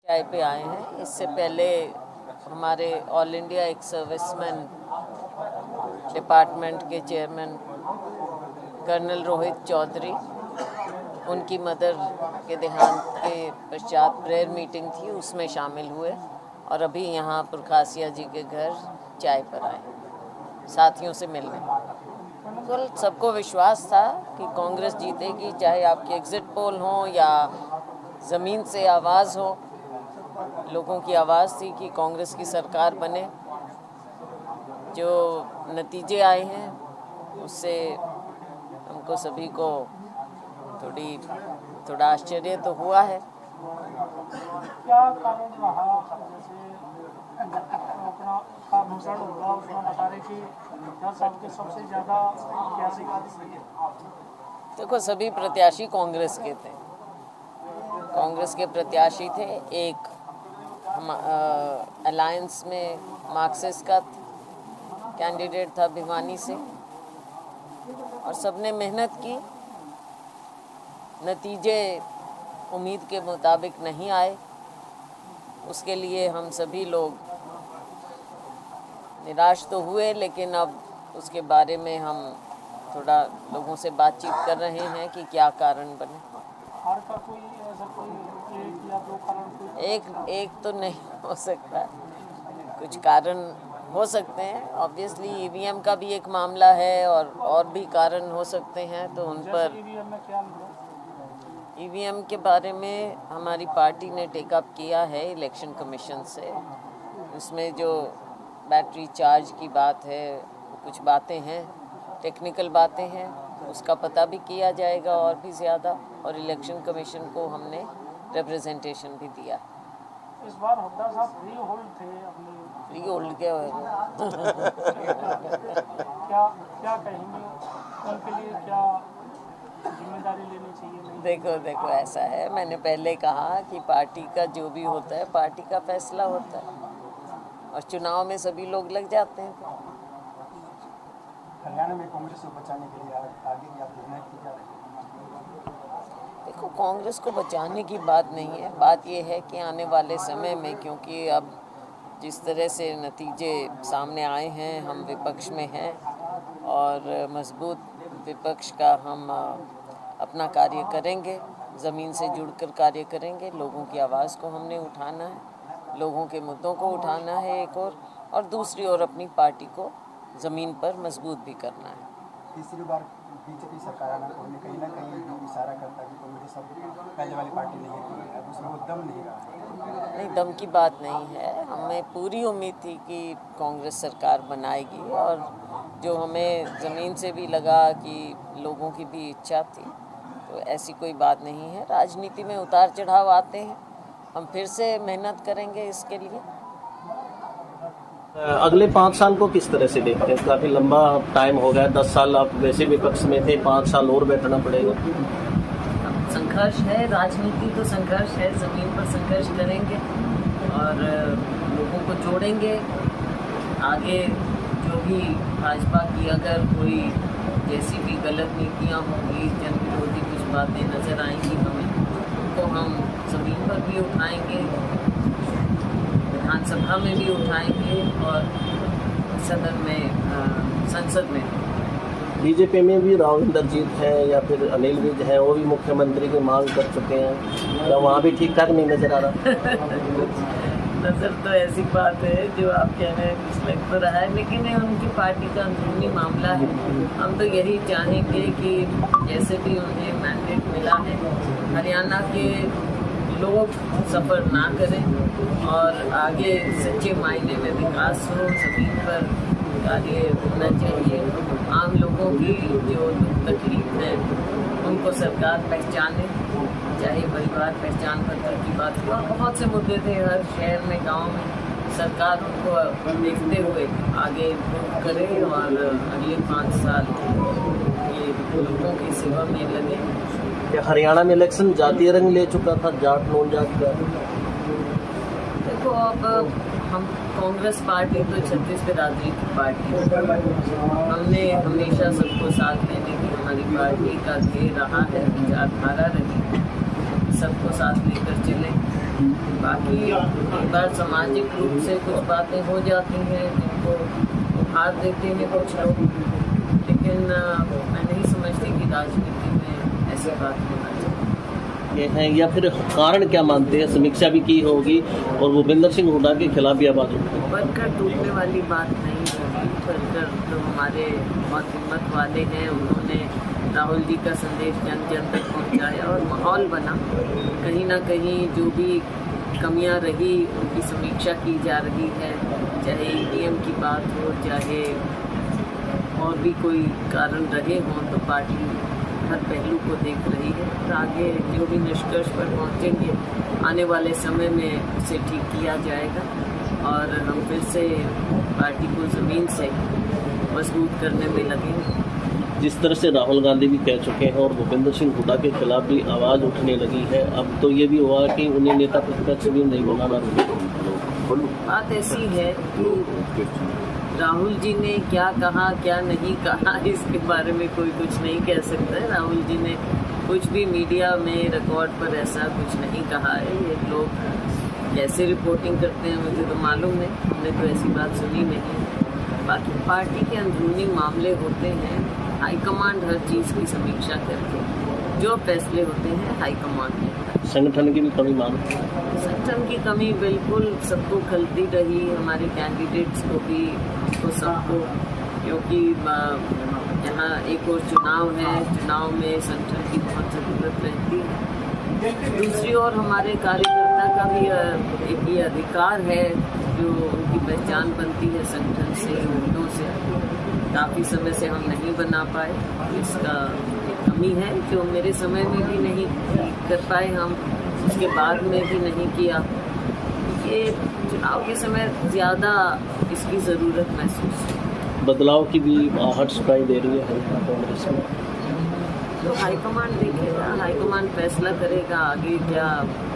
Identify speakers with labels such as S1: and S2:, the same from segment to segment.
S1: चाय पे आए हैं। इससे पहले हमारे ऑल इंडिया एक सर्विसमैन डिपार्टमेंट के चेयरमैन कर्नल रोहित चौधरी, उनकी मदर के देहांत के पश्चात प्रेयर मीटिंग थी, उसमें शामिल हुए और अभी यहाँ पुरखासिया जी के घर चाय पर आए साथियों से मिलने। तो सबको विश्वास था कि कांग्रेस जीतेगी, चाहे आपके एग्जिट पोल हो या ज़मीन से आवाज़ हो। लोगों की आवाज़ थी कि कांग्रेस की सरकार बने। जो नतीजे आए हैं उससे हमको सभी को थोड़ा आश्चर्य तो हुआ है।
S2: क्या कारण रहा, जैसे अपना भाषण होगा उसमें बता रहे कि 10 साल के सबसे ज़्यादा प्रत्याशी।
S1: देखो, सभी प्रत्याशी कांग्रेस के थे, कांग्रेस के प्रत्याशी थे। एक अलायंस में मार्क्सिस्ट का कैंडिडेट था भिवानी से, और सबने मेहनत की। नतीजे उम्मीद के मुताबिक नहीं आए, उसके लिए हम सभी लोग निराश तो हुए, लेकिन अब उसके बारे में हम थोड़ा लोगों से बातचीत कर रहे हैं कि क्या कारण बने।
S2: हार का कोई ऐसा कोई एक या दो कारण
S1: एक तो नहीं हो सकता, कुछ कारण हो सकते हैं। ऑब्वियसली ईवीएम का भी एक मामला है और भी कारण हो सकते हैं, तो उन पर
S2: ईवीएम में क्या मिला?
S1: ईवीएम के बारे में हमारी पार्टी ने टेकअप किया है इलेक्शन कमीशन से। उसमें जो बैटरी चार्ज की बात है, कुछ बातें हैं, टेक्निकल बातें हैं, उसका पता भी किया जाएगा और भी ज़्यादा। और इलेक्शन कमीशन को हमने रिप्रेजेंटेशन भी दिया।
S2: इस बार हुड्डा साहब फ्री होल्ड थे अपने।
S1: फ्री होल्ड क्या होगा?
S2: क्या कहेंगे उनके लिए, क्या जिम्मेदारी लेनी चाहिए? नहीं
S1: देखो ऐसा है, मैंने पहले कहा कि पार्टी का जो भी होता है पार्टी का फैसला होता है, और चुनाव में सभी लोग लग जाते हैं।
S2: हरियाणा में कांग्रेस को बचाने के लिए आगे की आप योजना की जा रही है?
S1: देखो, कांग्रेस को बचाने की बात नहीं है, बात यह है कि आने वाले समय में, क्योंकि अब जिस तरह से नतीजे सामने आए हैं, हम विपक्ष में हैं और मजबूत विपक्ष का हम अपना कार्य करेंगे, ज़मीन से जुड़कर कार्य करेंगे। लोगों की आवाज़ को हमने उठाना है, लोगों के मुद्दों को उठाना है एक और दूसरी ओर अपनी पार्टी को ज़मीन पर मजबूत भी करना है।
S2: तीसरी बार बीजेपी सरकार आना कहीं ना कहीं इशारा करता है कि कांग्रेस सब पहले वाली पार्टी नहीं है, दूसरा वो दम नहीं रहा है।
S1: नहीं, दम की बात नहीं है। हमें पूरी उम्मीद थी कि कांग्रेस सरकार बनाएगी, और जो हमें ज़मीन से भी लगा कि लोगों की भी इच्छा थी, तो ऐसी कोई बात नहीं है। राजनीति में उतार चढ़ाव आते हैं, हम फिर से मेहनत करेंगे इसके लिए।
S3: अगले 5 साल को किस तरह से देखते हैं? काफ़ी लंबा टाइम हो गया, 10 साल आप वैसे विपक्ष में थे, 5 साल और बैठना पड़ेगा।
S1: संघर्ष है, राजनीति तो संघर्ष है, ज़मीन पर संघर्ष करेंगे और लोगों को जोड़ेंगे। आगे जो भी भाजपा की अगर कोई जैसी भी गलत नीतियाँ होंगी, जन विरोधी कुछ बातें नज़र आएंगी हमें, उनको हम ज़मीन पर भी उठाएंगे, विधानसभा में भी उठाएंगे और सदन में, संसद में।
S3: बीजेपी में भी राव इंद्रजीत है या फिर अनिल विज है, वो भी मुख्यमंत्री की मांग कर चुके हैं, या वहाँ भी ठीक ठाक नहीं नजर आ रहा?
S1: नज़र तो ऐसी बात है जो आप कह रहे हैं, कुछ लग तो रहा है, लेकिन ये उनकी पार्टी का अंदरूनी मामला है। हम तो यही चाहेंगे कि जैसे भी उन्हें मैंडेट मिला है, हरियाणा के लोग सफ़र ना करें और आगे सच्चे मायने में विकास हो, ज़मीन पर कार्य होना चाहिए। आम लोगों की जो तकलीफ है उनको सरकार पहचाने, चाहे परिवार पहचान पत्र की बात हुआ, बहुत से मुद्दे थे हर शहर में, गांव में। सरकार उनको देखते हुए आगे इम्प्रूव करे और अगले 5 साल ये लोगों की सेवा में लगे।
S3: क्या हरियाणा में इलेक्शन जातीय रंग ले चुका था, जाट नॉन जाट का?
S1: देखो, अब हम कांग्रेस पार्टी तो 36 बिरादरी की पार्टी है। हमने हमेशा सबको साथ लेने की हमारी पार्टी का ध्येय रहा है, विचारधारा रही है, सबको साथ लेकर चले। बाकी एक बार सामाजिक रूप से कुछ बातें हो जाती हैं जिनको उभार देते हैं कुछ लोग, लेकिन मैं नहीं समझती कि राजनीति में ऐसी बात होना चाहिए।
S3: ये है, या फिर कारण क्या मानते हैं? समीक्षा भी की होगी और भूपेंद्र सिंह हुड्डा के खिलाफ भी आवाज उठी।
S1: बनकर टूटने वाली बात नहीं होगी। बनकर तो हमारे बहुत हिम्मत वाले हैं, उन्होंने राहुल जी का संदेश जन जन तक पहुंचाया और माहौल बना। कहीं ना कहीं जो भी कमियां रही उनकी समीक्षा की जा रही है, चाहे ईवीएम की बात हो, चाहे और भी कोई कारण रहे हों, तो पार्टी हर पहलू को देख रही है और आगे जो भी निष्कर्ष पर पहुंचेंगे आने वाले समय में उसे ठीक किया जाएगा और हम फिर से पार्टी को ज़मीन से मजबूत करने में लगेंगे।
S3: जिस तरह से राहुल गांधी भी कह चुके हैं और भूपेंद्र सिंह हुड्डा के खिलाफ भी आवाज़ उठने लगी है, अब तो ये भी हुआ कि उन्हें नेता प्रतिपक्ष भी नहीं बनाना।
S1: बात ऐसी है कि राहुल जी ने क्या कहा क्या नहीं कहा इसके बारे में कोई कुछ नहीं कह सकता है। राहुल जी ने कुछ भी मीडिया में रिकॉर्ड पर ऐसा कुछ नहीं कहा है। ये लोग कैसे रिपोर्टिंग करते हैं मुझे तो मालूम नहीं, हमने तो ऐसी बात सुनी नहीं। बाकी पार्टी के अंदरूनी मामले होते हैं, हाईकमांड हर चीज़ की समीक्षा करके जो फैसले होते हैं हाईकमांड में।
S3: संगठन की भी कमी मानो।
S1: संगठन की कमी बिल्कुल सबको खलती रही, हमारे कैंडिडेट्स को भी तो सबको, क्योंकि यहाँ एक और चुनाव है, चुनाव में संगठन की बहुत ज़रूरत रहती है। दूसरी ओर हमारे कार्यकर्ता का भी एक ये अधिकार है जो उनकी पहचान बनती है संगठन से, वोटों से। काफ़ी समय से हम नहीं बना पाए, इसका एक कमी है जो मेरे समय में भी नहीं कर पाए हम, उसके बाद में भी नहीं किया। ये चुनाव के समय ज़्यादा इसकी ज़रूरत महसूस है।
S3: बदलाव की भी आहट सुनाई दे रही है कांग्रेस में।
S1: तो हाईकमांड देखेगा, हाईकमांड फैसला करेगा आगे क्या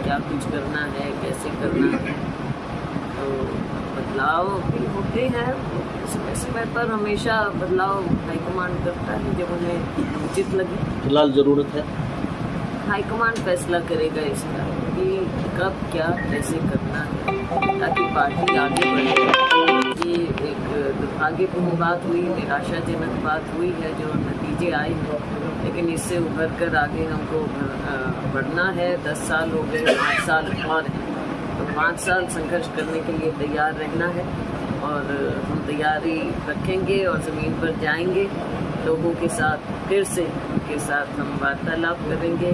S1: क्या कुछ करना है, कैसे करना है। तो बदलाव भी होते हैं समय समय पर, हमेशा बदलाव हाईकमांड करता है जब उन्हें उचित लगे।
S3: फिलहाल ज़रूरत है,
S1: हाईकमांड फैसला करेगा इसका कि कब क्या कैसे करना है ताकि पार्टी आगे बढ़े। ये एक दुर्भाग्यपूर्ण बात हुई, निराशाजनक बात हुई है जो नतीजे आए हैं, लेकिन इससे उभर कर आगे हमको बढ़ना है। 10 साल हो गए, 5 साल और हैं, तो 5 साल संघर्ष करने के लिए तैयार रहना है और हम तैयारी रखेंगे और ज़मीन पर जाएंगे, लोगों के साथ फिर से उनके साथ हम वार्तालाप करेंगे।